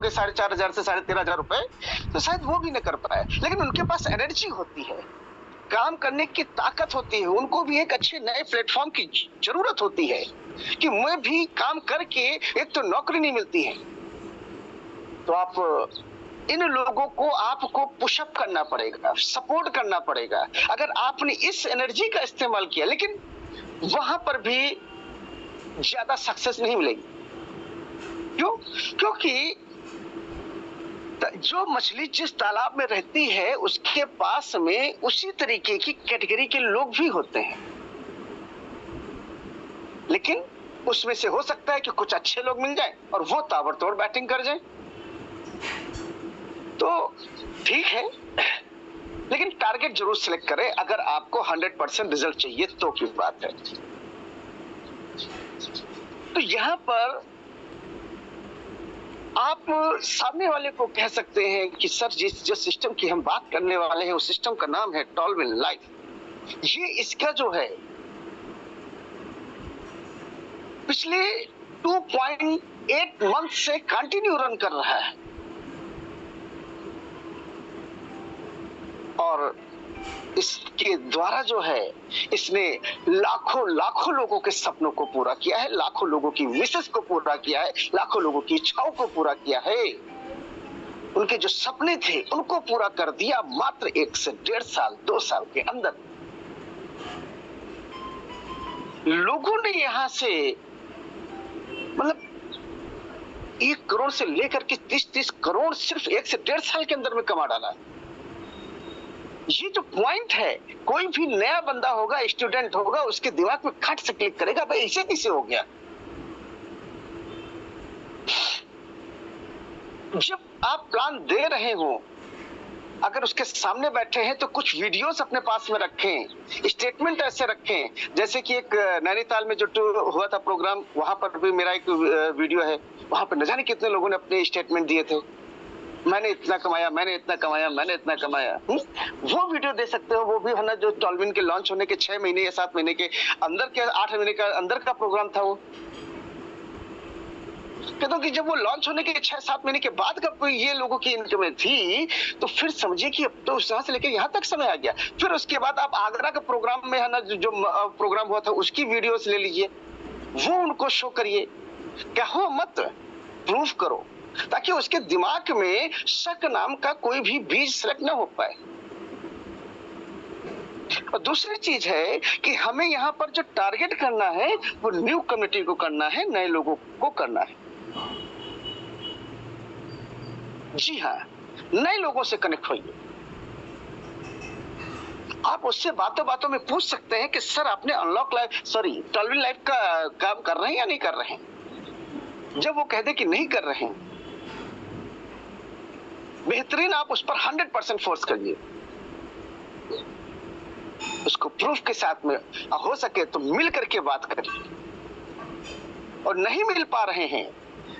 होंगे 4,500 से 13,500 रुपए, तो शायद वो भी न कर पाए। लेकिन उनके पास एनर्जी होती है, काम करने की ताकत होती है, उनको भी एक अच्छे नए प्लेटफॉर्म की जरूरत होती है कि मैं भी काम करके, एक तो नौकरी नहीं मिलती है, तो आप इन लोगों को आपको पुशअप करना पड़ेगा, सपोर्ट करना पड़ेगा। अगर आपने इस एनर्जी का इस्तेमाल किया, लेकिन वहां पर भी ज्यादा सक्सेस नहीं मिलेगी। क्यों? क्योंकि जो मछली जिस तालाब में रहती है उसके पास में उसी तरीके की कैटेगरी के लोग भी होते हैं, लेकिन उसमें से हो सकता है कि कुछ अच्छे लोग मिल जाएं और वो ताबड़तोड़ बैटिंग कर जाएं। तो ठीक है, लेकिन टारगेट जरूर सिलेक्ट करें। अगर आपको 100% रिजल्ट चाहिए तो की बात है। तो यहां पर आप सामने वाले को कह सकते हैं कि सर जिस सिस्टम की हम बात करने वाले हैं उस सिस्टम का नाम है टॉलविन लाइफ। ये इसका जो है पिछले 2.8 मंथ से कंटिन्यू रन कर रहा है और इसके द्वारा जो है इसने लाखों लोगों के सपनों को पूरा किया है, लाखों लोगों की विशेष को पूरा किया है, लाखों लोगों की इच्छाओं को पूरा किया है। उनके जो सपने थे उनको पूरा कर दिया मात्र 1 से 1.5 साल 2 साल के अंदर। लोगों ने यहां से मतलब 1 करोड़ से लेकर के 30 करोड़ सिर्फ 1 से 1.5 साल के अंदर में कमा डाला। ये जो पॉइंट है, कोई भी नया बंदा होगा, स्टूडेंट होगा, उसके दिमाग में खट से क्लिक करेगा, भाई ऐसे कैसे हो गया। जब आप प्लान दे रहे हो, अगर उसके सामने बैठे हैं तो कुछ वीडियोस अपने पास में रखें, स्टेटमेंट ऐसे रखें। जैसे कि एक नैनीताल में जो हुआ था प्रोग्राम, वहां पर भी मेरा एक वीडियो है, वहां पर न जाने कितने लोगों ने अपने स्टेटमेंट दिए थे, मैंने इतना कमाया, मैंने इतना कमाया, मैंने इतना कमाया। वो वीडियो दे सकते हो। वो भी है ना, जो टॉलविन के लॉन्च होने के 6 महीने या 7 महीने के अंदर के 8 महीने का अंदर का प्रोग्राम था वो। कहता कि जब वो लॉन्च होने के 6-7 महीने के बाद का ये लोगों की इनकम थी, तो फिर समझिए कि अब तो यहाँ से लेकर यहाँ तक समय आ गया। फिर उसके बाद आप आगरा का प्रोग्राम में है ना, जो प्रोग्राम हुआ था उसकी वीडियोस ले लीजिए, वो उनको शो करिए, कहो मत, प्रूफ करो, ताकि उसके दिमाग में शक नाम का कोई भी बीज सेलेक्ट न हो पाए। और दूसरी चीज है कि हमें यहाँ पर जो टारगेट करना है वो न्यू कम्युनिटी को करना है, नए लोगों को करना है। जी हाँ, नए लोगों से कनेक्ट होइए। आप उससे बातों बातों में पूछ सकते हैं कि सर आपने अनलॉक लाइफ टॉलविन लाइफ का काम कर रहे हैं या नहीं कर रहे हैं। जब वो कह दे कि नहीं कर रहे हैं, बेहतरीन आप उस पर 100% फोर्स करिए, उसको प्रूफ के साथ में, हो सके तो मिल करके बात करिए। और नहीं मिल पा रहे हैं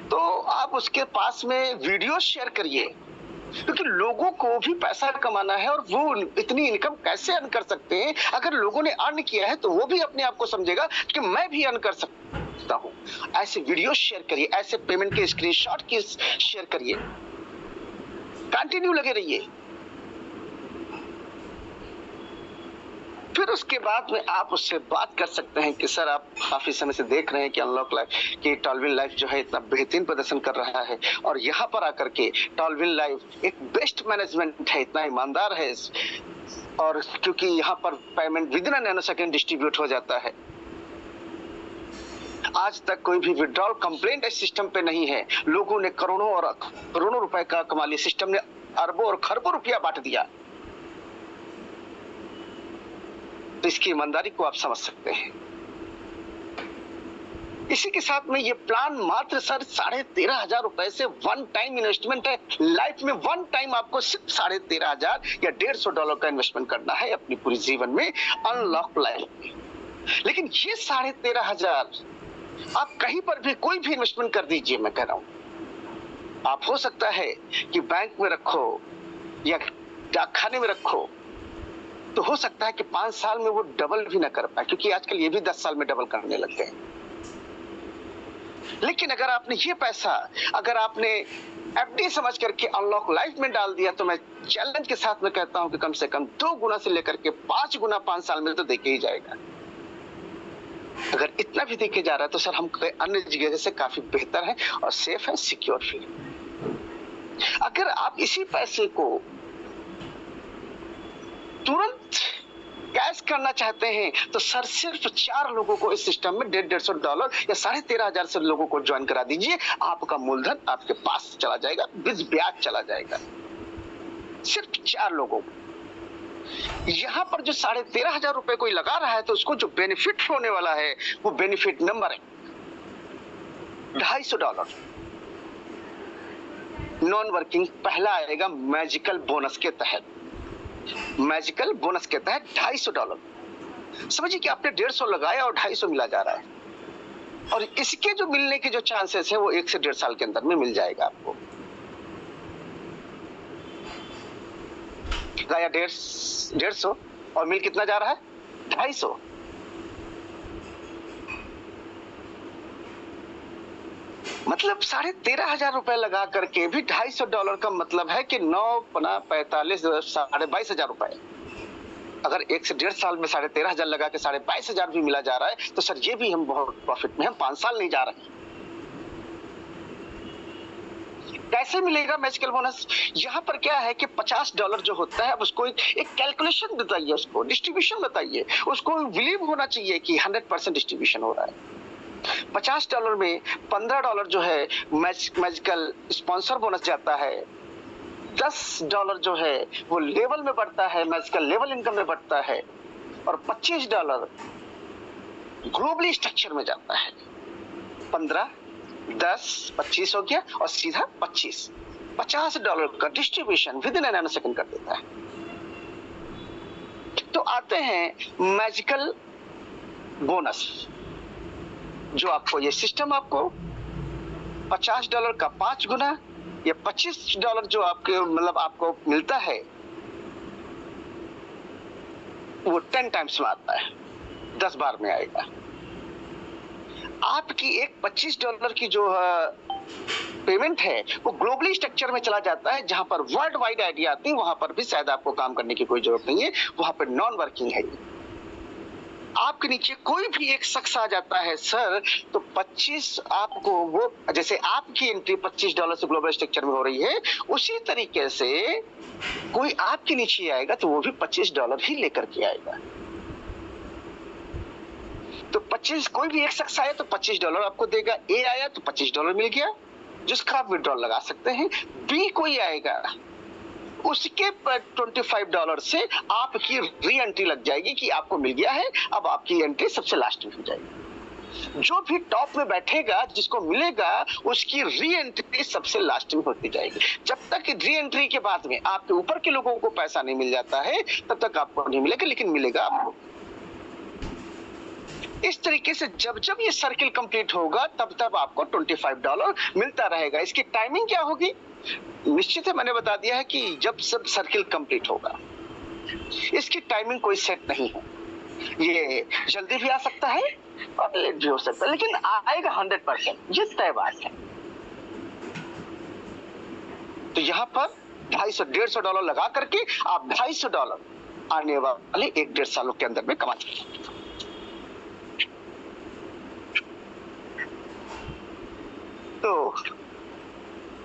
तो आप उसके पास में वीडियो शेयर करिए, क्योंकि लोगों को भी पैसा कमाना है और वो इतनी इनकम कैसे अर्न कर सकते हैं। अगर लोगों ने अर्न किया है तो वो भी अपने आप को समझेगा कि मैं भी अर्न कर सकता हूं। ऐसे वीडियो शेयर करिए, ऐसे पेमेंट के स्क्रीनशॉट की शेयर करिए, कंटिन्यू लगे रहिए। फिर उसके बाद में आप उससे बात कर सकते हैं कि सर आप काफी समय से देख रहे हैं कि अनलॉक लाइफ की टॉलविन लाइफ जो है इतना बेहतरीन प्रदर्शन कर रहा है, और यहाँ पर आकर के टॉलविन लाइफ एक बेस्ट मैनेजमेंट है, इतना ईमानदार है, और क्योंकि यहाँ पर payment with in nano second distribute हो जाता है। आज तक कोई भी विड्रॉल कंप्लेंट इस सिस्टम पे नहीं है। लोगों ने करोड़ों और करोड़ों रुपए का कमा लिया, सिस्टम ने अरबों और खरबों रुपया बांट दिया। तो इसकी ईमानदारी को आप समझ सकते हैं। इसी के साथ में ये प्लान मात्र सर 13,500 रुपए से वन टाइम इन्वेस्टमेंट है। लाइफ में वन टाइम आपको सिर्फ 13,500 या $150 का इन्वेस्टमेंट करना है अपनी पूरी जीवन में अनलॉक लाइफ में। लेकिन ये 13,500 आप कहीं पर भी कोई भी इन्वेस्टमेंट कर दीजिए, मैं कह रहा हूं। आप हो सकता है कि बैंक में रखो या डाकखाने में रखो, तो हो सकता है कि 5 साल में वो डबल भी ना कर पाए, क्योंकि आजकल ये भी 10 साल में डबल करने लगते हैं। लेकिन अगर आपने ये पैसा, अगर आपने एफडी समझ करके अनलॉक लाइफ में डाल दिया, तो मैं चैलेंज के साथ में कहता हूं कि कम से कम 2 गुना से लेकर के 5 गुना 5 साल में तो देखे ही जाएगा। अगर इतना भी देखे जा रहा है तो सर हम अन्य जगह से काफी बेहतर है और सेफ है, सिक्योर भी है। अगर आप इसी पैसे को तुरंत कैश करना चाहते हैं तो सर सिर्फ 4 लोगों को इस सिस्टम में $150 या 13,500 से लोगों को ज्वाइन करा दीजिए, आपका मूलधन आपके पास चला जाएगा, विद ब्याज चला जाएगा। सिर्फ 4 लोगों को। यहां पर जो 13,500 रुपए कोई लगा रहा है तो उसको जो बेनिफिट होने वाला है वो बेनिफिट नंबर है $250। नॉन वर्किंग पहला आएगा मैजिकल बोनस के तहत। मैजिकल बोनस के तहत $250। समझिए कि आपने 150 लगाया और 250 मिला जा रहा है, और इसके जो मिलने के जो चांसेस है वो 1 से 1.5 साल के अंदर में मिल जाएगा आपको। लगाया 150 और मिल कितना जा रहा है? 250। मतलब 13,500 रुपए लगा करके भी $250 का मतलब है कि 9 पना 45 22,500 रुपए। अगर 1 से 1.5 साल में 13,500 लगा के 22,500 भी मिला जा रहा है तो सर ये भी हम बहुत प्रॉफिट में हम 5 साल नहीं जा रहे हैं। कैसे मिलेगा मैजिकल बोनस? यहाँ पर क्या है कि $50 जो होता है, अब उसको एक कैलकुलेशन बताइए, उसको डिस्ट्रीब्यूशन बताइए, उसको बिलीव होना चाहिए कि 100% डिस्ट्रीब्यूशन हो रहा है। $50 में $15 जो है मैजिकल स्पॉन्सर बोनस जाता है, $10 जो है वो लेवल में बढ़ता है, मैजिकल लेवल इनकम में बढ़ता है, और $25 ग्लोबली स्ट्रक्चर में जाता है। 15 10 25 हो गया और सीधा 25 $50 का distribution with in nano second कर देता है। तो आते हैं मैजिकल बोनस, जो आपको ये सिस्टम आपको $50 का 5 गुना या $25 जो आपके मतलब आपको मिलता है वो 10 टाइम्स में आता है, 10 बार में आएगा। आपकी एक $25 की जो पेमेंट है वो ग्लोबली स्ट्रक्चर में चला जाता है, जहां पर वर्ल्ड वाइड आइडिया आती है, वहां पर भी शायद आपको काम करने की कोई जरूरत नहीं है, वहां पर नॉन वर्किंग है। आपके नीचे कोई भी एक शख्स आ जाता है सर, तो 25 आपको वो, जैसे आपकी एंट्री $25 से ग्लोबल स्ट्रक्चर में हो रही है, उसी तरीके से कोई आपके नीचे आएगा तो वो भी $25 ही लेकर के आएगा। तो 25 कोई भी एक शख्स आया तो $25 आपको देगा, ए आया तो $25 मिल गया जिसका आप विड्रॉल लगा सकते हैं। बी कोई आएगा उसके $25 से आपकी री एंट्री लग जाएगी कि आपको मिल गया है, अब आपकी एंट्री सबसे लास्ट में हो जाएगी। जो भी टॉप में बैठेगा जिसको मिलेगा उसकी री एंट्री सबसे लास्ट में होती जाएगी। जब तक री एंट्री के बाद में आपके ऊपर के लोगों को पैसा नहीं मिल जाता है तब तक आपको नहीं मिलेगा, लेकिन मिलेगा आपको। इस तरीके से जब जब ये सर्किल कंप्लीट होगा तब तब आपको $25 मिलता रहेगा। इसकी टाइमिंग क्या होगी निश्चित है, मैंने बता दिया है कि जब सब सर्किल कंप्लीट होगा। इसकी टाइमिंग कोई सेट नहीं है, ये जल्दी भी आ सकता है और लेट भी हो सकता है, लेकिन आएगा 100%, ये तय बात है। तो यहाँ पर $150 लगा करके आप $250 आने वाले 1-1.5 सालों के अंदर में कमा सकते। तो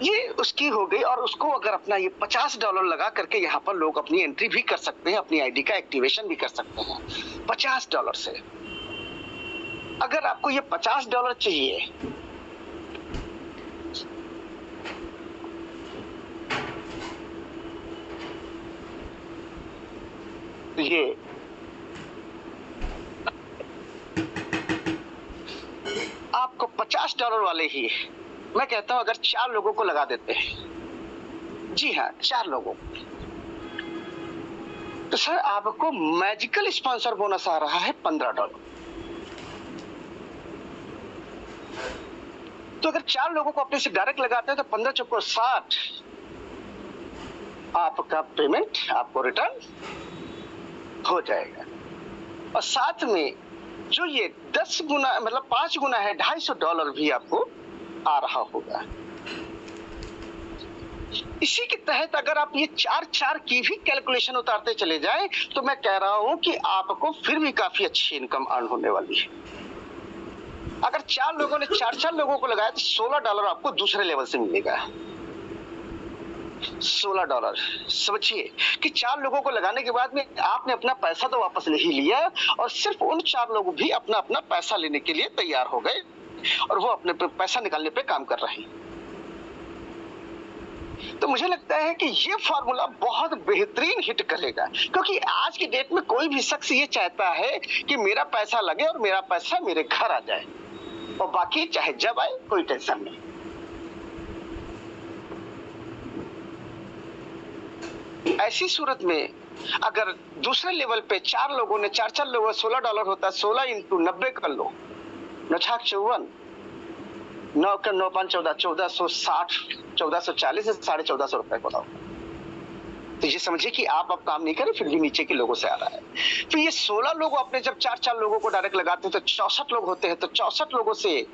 ये उसकी हो गई, और उसको अगर अपना ये $50 लगा करके यहाँ पर लोग अपनी एंट्री भी कर सकते हैं, अपनी आईडी का एक्टिवेशन भी कर सकते हैं $50 से। अगर आपको ये $50 चाहिए तो ये आपको $50 वाले ही मैं कहता हूं अगर 4 लोगों को लगा देते हैं, जी हाँ 4 लोगों, तो सर आपको मैजिकल स्पॉन्सर बोनस आ रहा है $15। तो अगर 4 लोगों को अपने से डायरेक्ट लगाते हैं तो 15 चौको 60 आपका पेमेंट आपको रिटर्न हो जाएगा। और साथ में जो ये 10 गुना मतलब 5 गुना है $250 भी आपको आ रहा होगा। इसी के तहत अगर आप ये 4 की भी कैलकुलेशन उतारते चले जाएं तो मैं कह रहा हूं कि आपको फिर भी काफी अच्छी इनकम अर्न होने वाली है। अगर 4 लोगों ने 4 लोगों को लगाया तो $16 आपको दूसरे लेवल से मिलेगा। $16 समझिए कि 4 लोगों को लगाने के बाद में आपने अपना पैसा तो वापस नहीं लिया और सिर्फ उन 4 लोग भी अपना अपना पैसा लेने के लिए तैयार हो गए और वो अपने पैसा निकालने पे काम कर रहे हैं। तो मुझे लगता है कि ये फॉर्मूला बहुत बेहतरीन हिट करेगा, क्योंकि आज की डेट में कोई भी शख्स ये चाहता है कि मेरा पैसा लगे और मेरा पैसा मेरे घर आ जाए और बाकी चाहे जब आए कोई टेंशन नहीं। ऐसी सूरत में अगर दूसरे लेवल पे 4 लोगों ने 4 लोगों $16 होता है, 16 इंटू 90 कर लो, 9×54 9 का 9 5 14 1460 1440 से 1450 रुपए बताओ। तो ये समझिए कि आप अब काम नहीं करें फिर भी नीचे के लोगों से आ रहा है। फिर ये 16 लोग अपने जब 4 लोगों को डायरेक्ट लगाते हैं तो 64 लोग होते हैं, तो 64 लोगों से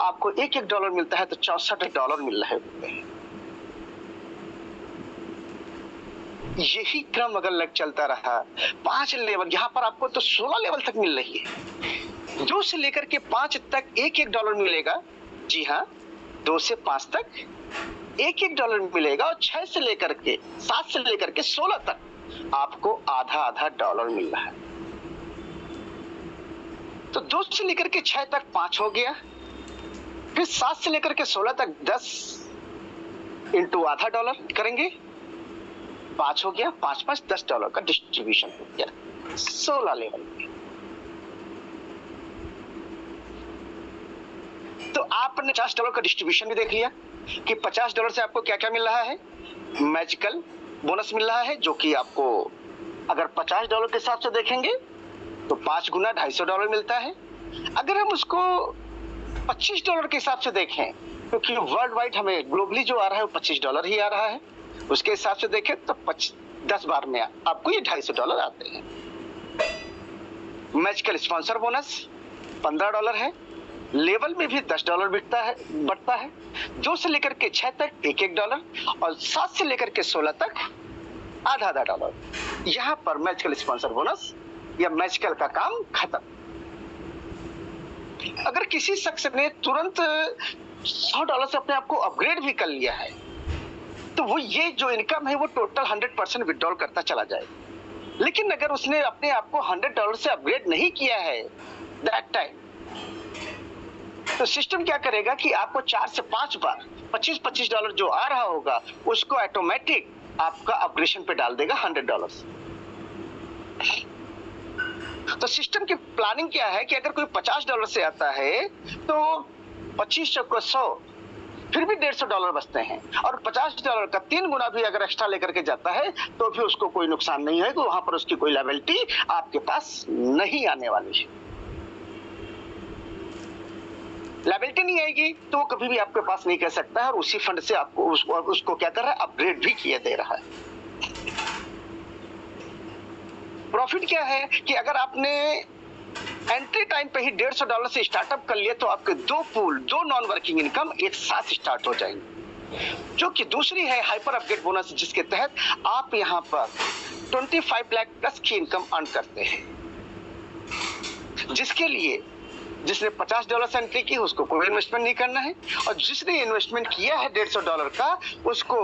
आपको $1 मिलता है, तो $64 मिल रहे होते हैं। यही क्रम अगर लग चलता रहा 5 लेवल, यहाँ पर आपको तो 16 लेवल तक मिल रही है। 2 से लेकर के 5 तक $1 मिलेगा। जी हाँ, 2 से 5 तक $1 मिलेगा और 6 से लेकर के 7 से लेकर के 16 तक आपको आधा डॉलर मिल रहा है। तो 2 से लेकर के 6 तक 5 हो गया, फिर 7 से लेकर के 16 तक 10 इंटू आधा डॉलर करेंगे, 5 हो गया, 5 5 $10 का डिस्ट्रीब्यूशन हो गया 16 लेवल में। तो आपने $50 का डिस्ट्रीब्यूशन भी देख लिया कि $50 से आपको क्या क्या मिल रहा है। मैजिकल बोनस मिल रहा है जो कि आपको अगर $50 के हिसाब से देखेंगे तो 5 गुना $250 मिलता है। अगर हम उसको $25 के हिसाब से देखें, क्योंकि वर्ल्ड वाइड हमें ग्लोबली जो आ रहा है वो $25 ही आ रहा है, उसके हिसाब से देखें तो 10 बार में आपको ये $250 आते हैं। मैजिकल स्पॉन्सर बोनस $15 है, लेवल में भी $10 बढ़ता है। 2 से लेकर के 6 तक $1 और 7 से लेकर के 16 तक आधा $1। यहाँ पर मैजिकल स्पॉन्सर बोनस या मैजिकल का काम खत्म। अगर किसी शख्स ने तुरंत $100 से अपने आप को अपग्रेड भी कर लिया है तो वो ये जो इनकम है वो टोटल 100% विड्रॉल करता चला जाए। लेकिन अगर उसने अपने आप को $100 से अपग्रेड नहीं किया है दैट टाइम, तो सिस्टम क्या करेगा कि आपको 4 से 5 बार $25 जो आ रहा होगा उसको ऑटोमेटिक आपका अपग्रेडेशन पे डाल देगा $100। तो सिस्टम की प्लानिंग क्या है कि अगर कोई $50 से आता है तो 25 को 100 फिर भी $150 बचते हैं, और $50 का 3 गुना भी अगर एक्स्ट्रा लेकर के जाता है तो भी उसको कोई नुकसान नहीं है, तो वहां पर उसकी कोई लायबिलिटी आपके पास नहीं आने वाली है। लायबिलिटी नहीं आएगी तो वो कभी भी आपके पास नहीं कह सकता है और उसी फंड से आपको उसको क्या कर रहा है, अपग्रेड भी किया दे रहा है। प्रॉफिट क्या है कि अगर आपने एंट्री टाइम पे ही $150 से स्टार्टअप कर लिया तो आपके 2 नॉन वर्किंग इनकम एक साथ स्टार्ट हो जाएंगे। जो कि दूसरी है हाइपर अपग्रेड बोनस, जिसके तहत आप यहां पर 25 लाख प्लस की इनकम अर्न करते हैं, जिसके लिए जिसने $50 से एंट्री की उसको कोई इन्वेस्टमेंट नहीं करना है, और जिसने इन्वेस्टमेंट किया है $150 का उसको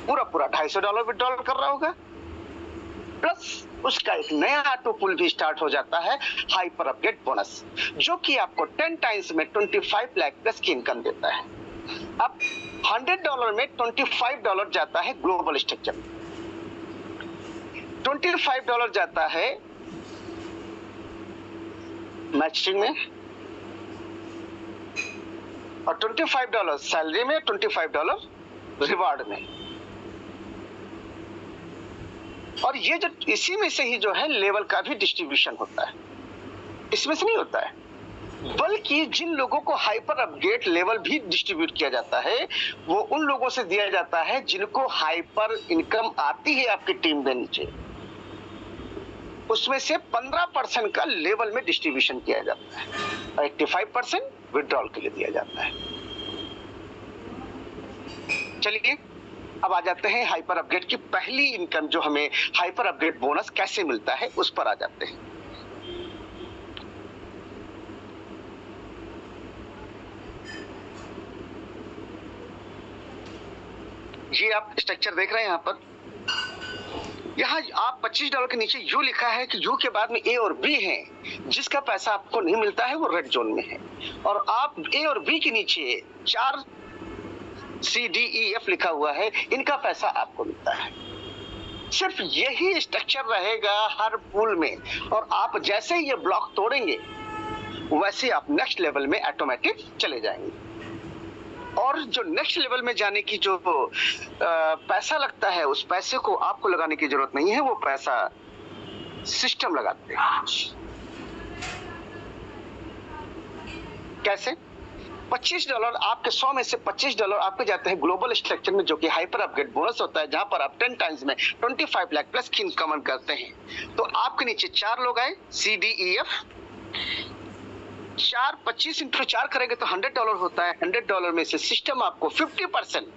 पूरा $250 विड्रॉल कर रहा होगा, प्लस उसका एक नया ऑटो पुल भी स्टार्ट हो जाता है हाइपर अपग्रेड बोनस, जो कि आपको 10 टाइम्स में 25 लाख प्लस की इनकम देता है। अब $100 में $25 जाता है ग्लोबल स्ट्रक्चर में, $25 जाता है मैचिंग में, और $25 सैलरी में, $25 रिवार्ड में। और ये जो इसी में से ही जो है लेवल का भी डिस्ट्रीब्यूशन होता है, इसमें से नहीं होता है, बल्कि जिन लोगों को हाइपर अपग्रेड लेवल भी डिस्ट्रीब्यूट किया जाता है वो उन लोगों से दिया जाता है जिनको हाइपर इनकम आती है आपकी टीम में नीचे, उसमें से 15% का लेवल में डिस्ट्रीब्यूशन किया जाता है और 85% विड्रॉल के लिए दिया जाता है। चलिए अब आ जाते हैं हाइपर अपग्रेड की पहली इनकम, जो हमें हाइपर अपग्रेड बोनस कैसे मिलता है उस पर आ जाते हैं। ये आप स्ट्रक्चर देख रहे हैं यहाँ पर, यहाँ आप $25 के नीचे यू लिखा है कि यू के बाद में ए और बी है, जिसका पैसा आपको नहीं मिलता है वो रेड जोन में है। और आप ए और बी के नीचे 4 सी डी ई एफ लिखा हुआ है, इनका पैसा आपको मिलता है। सिर्फ यही स्ट्रक्चर रहेगा हर पूल में, और आप जैसे ही ये ब्लॉक तोड़ेंगे वैसे आप नेक्स्ट लेवल में ऑटोमेटिक चले जाएंगे। और जो नेक्स्ट लेवल में जाने की जो पैसा लगता है, उस पैसे को आपको लगाने की जरूरत नहीं है, वो पैसा सिस्टम लगाते हैं। कैसे? $25 आपके 100 में से $25 आपके जाते हैं ग्लोबल स्ट्रक्चर में, जो कि हाइपर अपग्रेड बोनस होता है, जहां पर आप 10 टाइम्स में 25 लाख प्लस की इनकम करते हैं। तो आपके नीचे 4 लोग आए, CDEF 4 25 इंटू 4 करेंगे तो $100 होता है। $100 में से सिस्टम आपको 50%,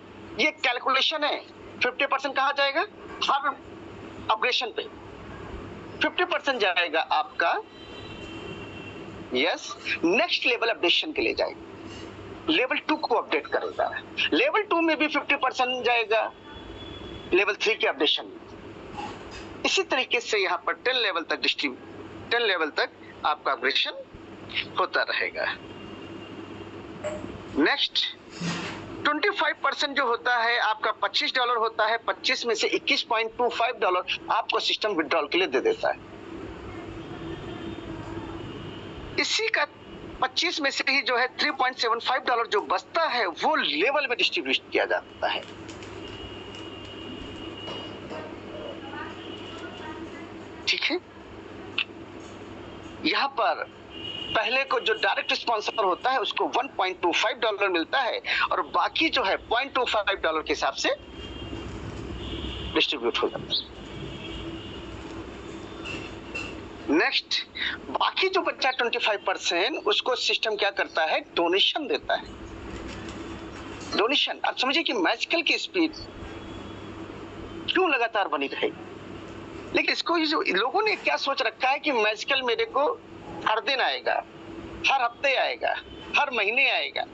ये कैलकुलेशन है, 50% कहाँ जाएगा? हर अपग्रेशन पे 50% जाएगा आपका, यस, नेक्स्ट लेवल अपडेशन के लिए जाएगा, लेवल 2 को अपडेट करेगा। लेवल 2 में भी 50% जाएगा लेवल 3 के अपडेशन में। इसी तरीके से यहाँ पर 10 लेवल तक आपका अपग्रेशन होता रहेगा। नेक्स्ट 25% जो होता है आपका $25 होता है, 25 में से $21.25 आपको सिस्टम विड्रॉल के लिए दे देता है। इसी का 25 में से ही जो है $3.75 जो बचता है वो लेवल में डिस्ट्रीब्यूट किया जाता है। ठीक है, यहां पर पहले को जो डायरेक्ट स्पॉन्सर होता है उसको $1.25 मिलता है, और बाकी जो है $0.25 के हिसाब से डिस्ट्रीब्यूट हो जाता है। नेक्स्ट, बाकी जो बच्चा 25% उसको सिस्टम क्या करता है? डोनेशन देता है। डोनेशन, अब समझिए कि मैजिकल की स्पीड क्यों लगातार बनी रहेगी, लेकिन इसको लोगों ने क्या सोच रखा है कि मैजिकल मेरे को हर दिन आएगा, हर हफ्ते आएगा, हर महीने आएगा।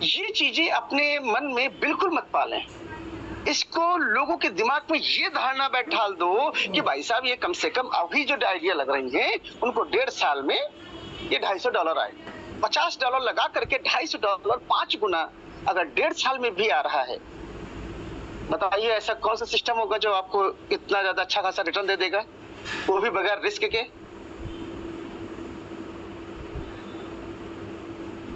ये चीजें अपने मन में बिल्कुल मत पालें। इसको लोगों के दिमाग में ये धारणा बैठाल दो कि भाई साहब ये कम से कम अभी जो आइडिया लग रही है उनको 1.5 साल में ये $250 आए। $50 लगा करके $250 5 गुना अगर 1.5 साल में भी आ रहा है, बताइए ऐसा कौन सा सिस्टम होगा जो आपको इतना ज्यादा अच्छा खासा रिटर्न दे देगा, वो भी बगैर रिस्क के।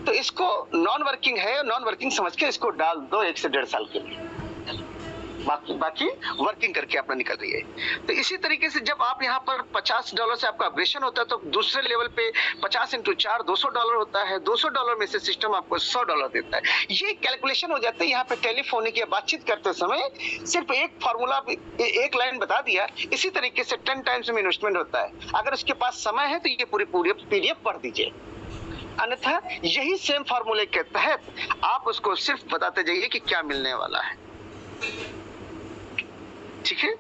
तो इसको नॉन वर्किंग है, नॉन वर्किंग समझ के इसको डाल दो 1 से 1.5 साल के लिए, बाकी वर्किंग करके अपना निकल रही है। तो इसी तरीके से जब आप यहाँ पर $50 से आपका अपग्रेशन होता है तो दूसरे लेवल पे 50 इंटू 4 $200 होता है। $200 में से सिस्टम आपको $100 देता है। ये कैलकुलेशन हो जाता है। यहाँ पे टेलीफोनिक या बातचीत करते समय सिर्फ एक फॉर्मूला, एक लाइन बता दिया। इसी तरीके से 10 टाइम्स में इन्वेस्टमेंट होता है। अगर उसके पास समय है तो ये पूरी PDF पढ़ दीजिए, अन्यथा यही सेम फॉर्मूले के तहत आप उसको सिर्फ बताते जाइए कि क्या मिलने वाला है। ठीक है,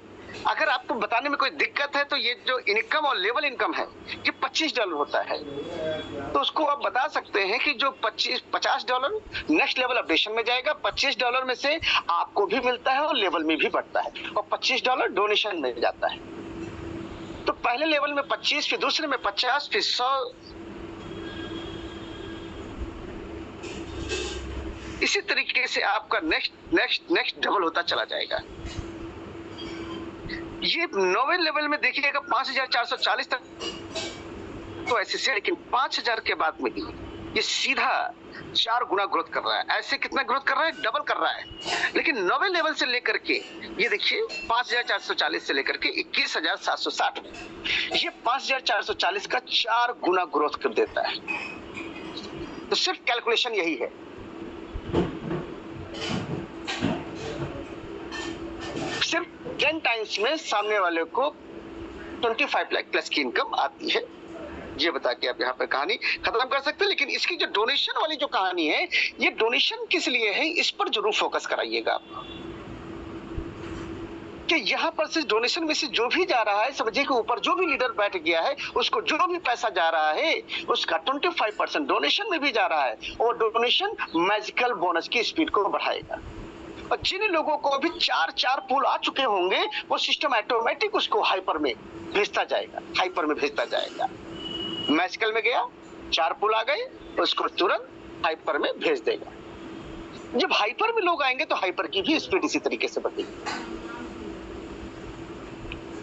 अगर आपको बताने में कोई दिक्कत है तो ये जो इनकम और लेवल इनकम है ये $25 होता है, तो उसको आप बता सकते हैं कि जो $50 नेक्स्ट लेवल अपडेशन में जाएगा, $25 में से आपको भी मिलता है और लेवल में भी बढ़ता है, और $25 डोनेशन में जाता है। तो पहले लेवल में 25, फिर दूसरे में 50, फिर 100। इसी तरीके से आपका नेक्स्ट डबल होता चला जाएगा। ये 9वें लेवल में देखिएगा 5440 तक तो ऐसे से, लेकिन 5000 के बाद में ही ये सीधा 4 गुना ग्रोथ कर रहा है। ऐसे कितना ग्रोथ कर रहा है? डबल कर रहा है। लेकिन 9वें लेवल से लेकर के ये देखिए 5440 से लेकर के 21760 में ये 5440 का 4 गुना ग्रोथ कर देता है। तो सिर्फ कैलकुलेशन यही है। सिर्फ 10 टाइम्स में सामने वाले को 25 लाख प्लस की इनकम आती है। ये बता के आप यहाँ पर कहानी खत्म कर सकते हैं। लेकिन इसकी जो डोनेशन वाली जो कहानी है, ये डोनेशन किस लिए है, इस पर जरूर फोकस कराइएगा आप। कि यहाँ पर से डोनेशन में से जो भी जा रहा है, समझिए कि ऊपर जो भी लीडर बैठ गया है उसको जो भी पैसा जा रहा है उसका 25% डोनेशन में भी जा रहा है, और डोनेशन मैजिकल बोनस की स्पीड को बढ़ाएगा। और जिन लोगों को अभी 4 पुल आ चुके होंगे वो सिस्टम ऑटोमेटिक उसको हाइपर में भेजता जाएगा। मैजिकल में गया, 4 पुल आ गए, उसको तुरंत हाइपर में भेज देगा। जब हाइपर में लोग आएंगे तो हाइपर की भी स्पीड इसी तरीके से बढ़ेगी।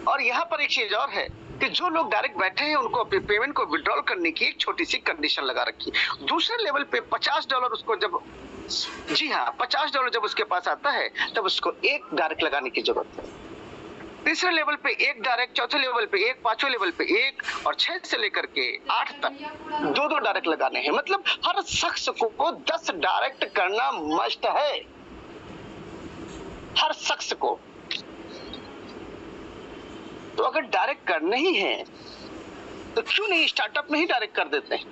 और यहाँ पर एक चीज और है कि जो लोग डायरेक्ट बैठे हैं उनको अपने पेमेंट को विड्रॉल करने की एक छोटी सी कंडीशन लगा रखी है। दूसरे लेवल पे $50 उसको जब, जी हाँ, $50 जब उसके पास आता है तब उसको एक डायरेक्ट लगाने की जरूरत है। तीसरे लेवल पे एक डायरेक्ट, चौथे लेवल पे एक, पांचवें लेवल पे एक, और 6 से लेकर के 8 तक 2 डायरेक्ट लगाने हैं। मतलब हर शख्स को 10 डायरेक्ट करना मस्ट है, हर शख्स को। तो अगर डायरेक्ट करने ही है तो क्यों नहीं स्टार्टअप में ही डायरेक्ट कर देते हैं।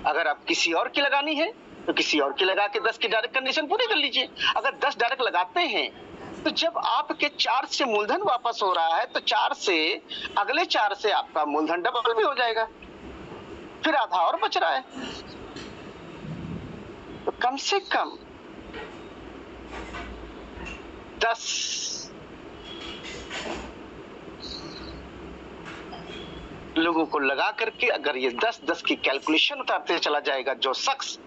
अगर आप किसी और की लगानी है तो किसी और की लगा के 10 की डायरेक्ट कंडीशन पूरी कर लीजिए। अगर 10 डायरेक्ट लगाते हैं तो जब आपके 4 से मूलधन वापस हो रहा है तो 4 से अगले 4 से आपका मूलधन डबल भी हो जाएगा, फिर आधा और बच रहा है। तो कम से कम 10 लोगों को लगा करके अगर ये 10 की कैलकुलेशन उतारते चला जाएगा, जो शख्स,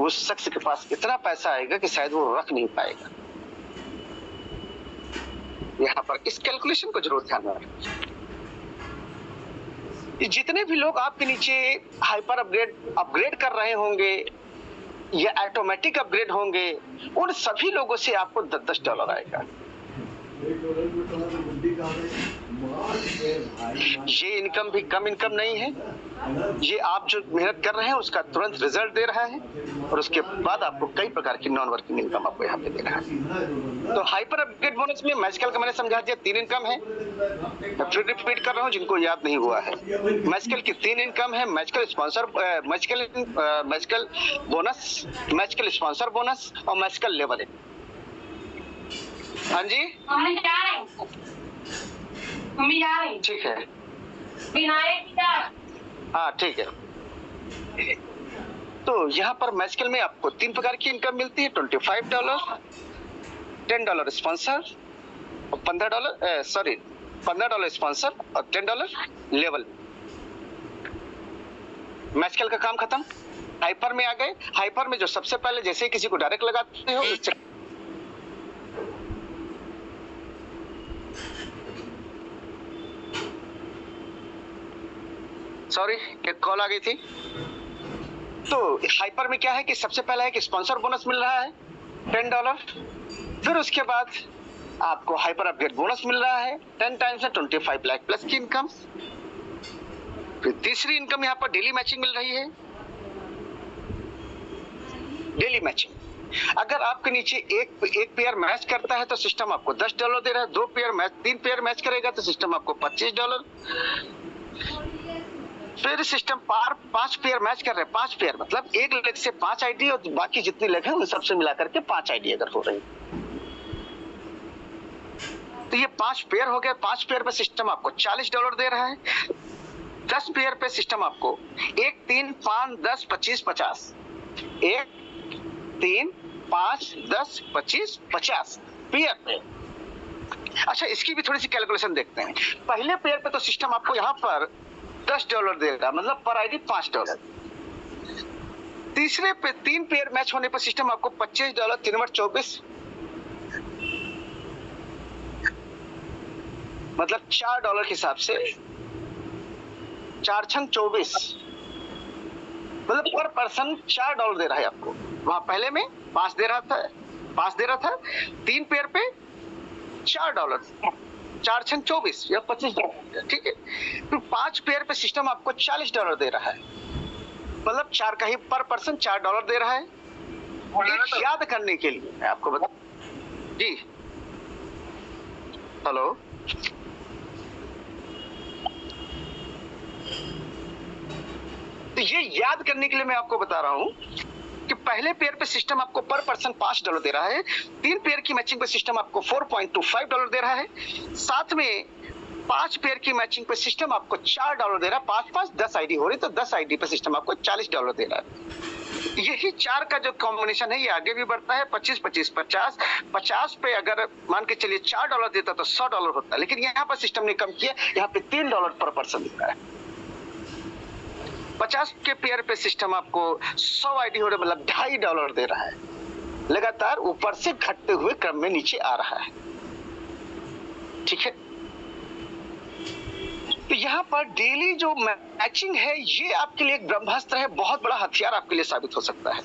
उस शख्स के पास इतना पैसा आएगा कि शायद वो रख नहीं पाएगा। यहाँ पर इस कैलकुलेशन को जरूर ध्यान में रखें। जितने भी लोग आपके नीचे हाइपर अपग्रेड कर रहे होंगे या ऑटोमेटिक अपग्रेड होंगे, उन सभी लोगों से आपको $10 आएगा। ये इनकम भी कम इनकम नहीं है, ये आप जो मेहनत कर रहे हैं उसका तुरंत रिजल्ट दे रहा है, और उसके बाद आपको कई प्रकार की नॉन वर्किंग इनकम आपको यहाँ पे दे रहा है। तो हाइपर अपग्रेड बोनस में मैजिकल का मैंने समझा दिया 3 इनकम है, मैं फिर रिपीट कर रहा हूँ जिनको याद नहीं हुआ है। मैजिकल की 3 इनकम है, magical sponsor, magical bonus, magical sponsor bonus और मैजिकल लेवल। हाँ जी, ठीक है, हाँ ठीक है। तो यहाँ पर मैजिकल में आपको 3 प्रकार की इनकम मिलती है, $25, $10 स्पॉन्सर और $15 स्पॉन्सर और $10 लेवल। मैजिकल का काम खत्म, हाइपर में आ गए। हाइपर में जो सबसे पहले जैसे किसी को डायरेक्ट लगाते हो, सॉरी एक कॉल आ गई थी। तो हाइपर में क्या है कि सबसे पहला है कि स्पॉन्सर बोनस मिल रहा है $10, फिर उसके बाद आपको हाइपर अपग्रेड बोनस मिल रहा है 10 टाइम्स 25 लाख प्लस की इनकम। फिर तीसरी इनकम यहाँ पर डेली मैचिंग मिल रही है। डेली मैचिंग, अगर आपके नीचे एक पेयर मैच करता है तो सिस्टम आपको $10 दे रहा है। 3 पेयर मैच करेगा तो सिस्टम आपको $25। फिर सिस्टम 5 पेयर मैच कर रहे हैं, 5 पेयर मतलब एक लेग से 5 आईडी और बाकी जितनी लेग है उन सबसे मिलाकर के 5 आईडी अगर हो रही तो ये 5 पेयर हो गया। 5 पेयर पे सिस्टम आपको $40 दे रहा है। 10 पेयर पे सिस्टम आपको 1, 3, 5, 10, 25, 50, 1, 3, 5, 10, 25, 50 पेयर पे। अच्छा, इसकी भी थोड़ी सी कैलकुलेशन देखते हैं। पहले पेयर पे तो सिस्टम आपको यहाँ पर $10 देगा, मतलब पर आईडी $5। तीसरे पे 3 पेयर मैच होने पर सिस्टम आपको $25, 3 × 24 मतलब $4 के हिसाब से 4 × 24 मतलब पर पर्सन $4 दे रहा है आपको। वहां पहले में 5 दे रहा था 3 पेयर पे $4, 4 × 24 या $25, ठीक है। तो 5 पेयर पे सिस्टम आपको $40 दे रहा है, मतलब 4 का ही पर पर्सन $4 दे रहा है। एक याद करने के लिए मैं आपको बता, जी हेलो, तो ये याद करने के लिए मैं आपको बता रहा हूं कि पहले पेयर पे सिस्टम आपको पर पर्सन $5 दे रहा है, 3 पेयर की मैचिंग पे सिस्टम आपको $4.25 दे रहा है, साथ में 5 पेयर की मैचिंग पे सिस्टम आपको $4 दे रहा है। 5-5 10 आईडी हो रही, तो 10 आईडी पे सिस्टम आपको $40 दे रहा है। यही 4 का जो कॉम्बिनेशन है ये आगे भी बढ़ता है। 25-25 50 50 पे अगर मान के चलिए $4 देता तो $100 होता, लेकिन यहाँ पर सिस्टम ने कम किया, यहाँ पे $3 पर पर्सन दिखा है। 50 के पेयर पे सिस्टम आपको 100 आईडी हो रहे, मतलब $2.5 दे रहा है। लगातार ऊपर से घटते हुए क्रम में नीचे आ रहा है। ठीक है, तो यहाँ पर डेली जो मैचिंग है ये आपके लिए एक ब्रह्मास्त्र है, बहुत बड़ा हथियार आपके लिए साबित हो सकता है।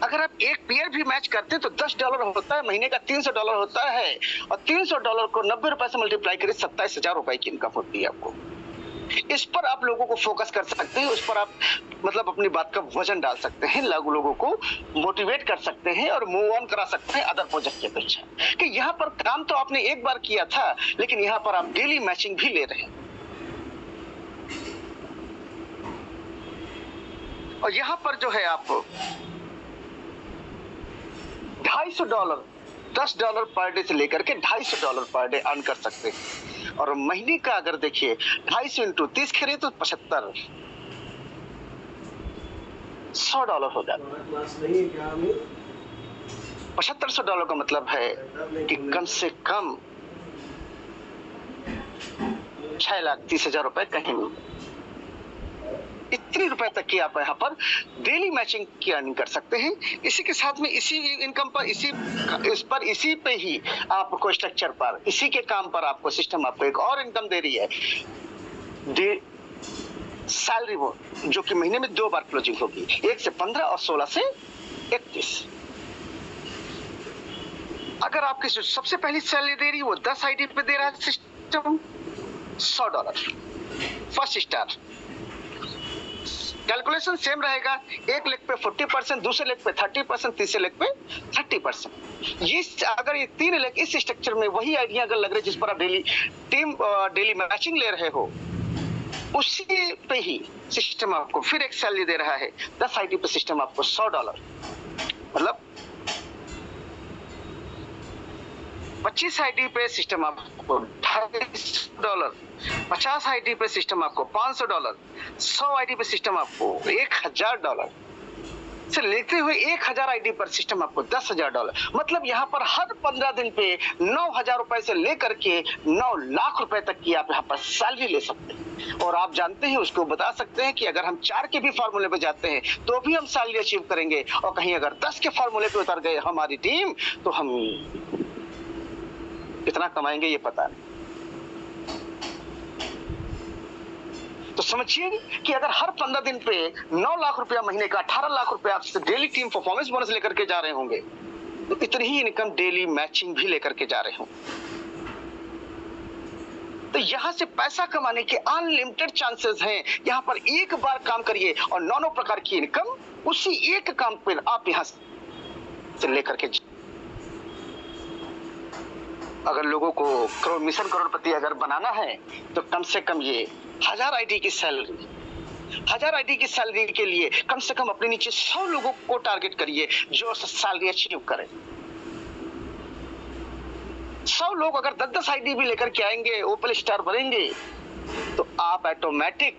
अगर आप एक पेयर भी मैच करते हैं तो $10 होता है, महीने का $300 होता है, और $300 को 90 रुपए से मल्टीप्लाई करें, 27,000 रुपए की इनकम होती है आपको। इस पर आप लोगों को फोकस कर सकते हैं, उस पर आप मतलब अपनी बात का वजन डाल सकते हैं, लोगों को मोटिवेट कर सकते हैं और मूव ऑन करा सकते हैं अदर प्रोजेक्ट के अपेक्षा। कि यहाँ पर काम तो आपने एक बार किया था, लेकिन यहाँ पर आप डेली मैचिंग भी ले रहे हैं। और यहाँ पर जो है आप $250 $10 पर डे से लेकर के $250 पर डे अर्न कर सकते हैं। और महीने का अगर देखिए 250 इंटू 30 करें तो 75 $100 हो जाता है। $7500 का मतलब है कि कम से कम 6,30,000 रुपए कहीं नहीं। इतने रुपए तक की आप यहाँ पर डेली मैचिंग की अर्निंग कर सकते हैं। इसी के साथ में इसी इनकम पर इसी पे ही आपको स्ट्रक्चर पर, इसी के काम पर आपको सिस्टम आपको एक और इनकम दे रही है, सैलरी वो, जो कि महीने में 2 बार क्लोजिंग होगी, 1 से 15 और 16 से 31। अगर आपकी सबसे पहली सैलरी दे रही है वो 10 आईडी पे दे रहा है system $100 first star. Calculation same रहेगा, एक लेग पे 40%, दूसरे लेग पे 30%, तीसरे लेग पे 30%। ये अगर ये 3 लेग इस स्ट्रक्चर में वही आइडिया अगर लग रहे जिस पर आप डेली मैचिंग ले रहे हो, उसी पे ही सिस्टम आपको फिर एक सैलरी दे रहा है। 10 आईडी पे सिस्टम आपको $100, मतलब 25 आईडी पे सिस्टम आपको $250, 50 आईडी पे सिस्टम आपको $500, 100 आईडी पे सिस्टम आपको $1,000 से लेते हुए 1000 आईडी पर सिस्टम आपको $10,000। मतलब यहाँ पर हर 15 दिन पे 9,000 रुपए से लेकर के 9 लाख रुपए तक की आप यहाँ पर सैलरी ले सकते हैं। और आप जानते हैं, उसको बता सकते हैं कि अगर हम 4 के भी फॉर्मूले पे जाते हैं तो भी हम सैलरी अचीव करेंगे, और कहीं अगर 10 के फॉर्मूले पे उतर गए हमारी टीम तो हम कितना कमाएंगे ये पता नहीं। तो समझिए कि अगर हर 15 दिन पे 9 लाख रुपया महीने का 18 लाख रुपया आपसे डेली टीम परफॉर्मेंस बोनस लेकर के जा रहे होंगे, तो इतनी ही इनकम डेली मैचिंग भी लेकर के जा रहे होंगे। तो यहाँ से पैसा कमाने के अनलिमिटेड चांसेस हैं। यहाँ पर एक बार काम करिए और 9 प्रकार की इनकम उसी एक काम पर आप यहाँ से लेकर के। अगर लोगों को मिशन करोड़पति अगर बनाना है तो कम से कम ये 1000 आईडी की सैलरी, 1000 आईडी की सैलरी के लिए कम से कम अपने नीचे 100 लोगों को टारगेट करिए जो सैलरी अचीव करें। 100 लोग अगर 10-10 आईडी भी लेकर के आएंगे, ओपन स्टार बनेंगे, तो आप ऑटोमेटिक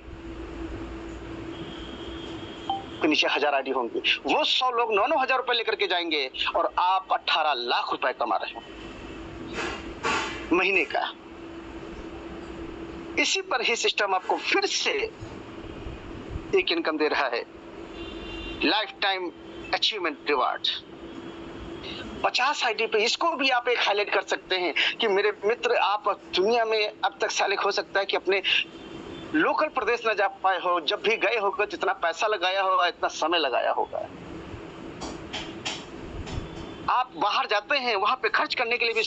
नीचे 1000 आईडी होंगे। वो 100 लोग 9-9 हजार रुपए लेकर के जाएंगे और आप 18 लाख रुपए कमा रहे हैं महीने का। इसी पर ही सिस्टम आपको फिर से एक इनकम दे रहा है, life time achievement reward 50 ID पे। इसको भी आप एक हाईलाइट कर सकते हैं कि मेरे मित्र, आप दुनिया में अब तक सालिक हो सकता है कि अपने लोकल प्रदेश न जा पाए हो, जब भी गए होगा जितना पैसा लगाया होगा इतना समय लगाया होगा। आप बाहर जाते हैं, वहां पे खर्च करने के लिए भी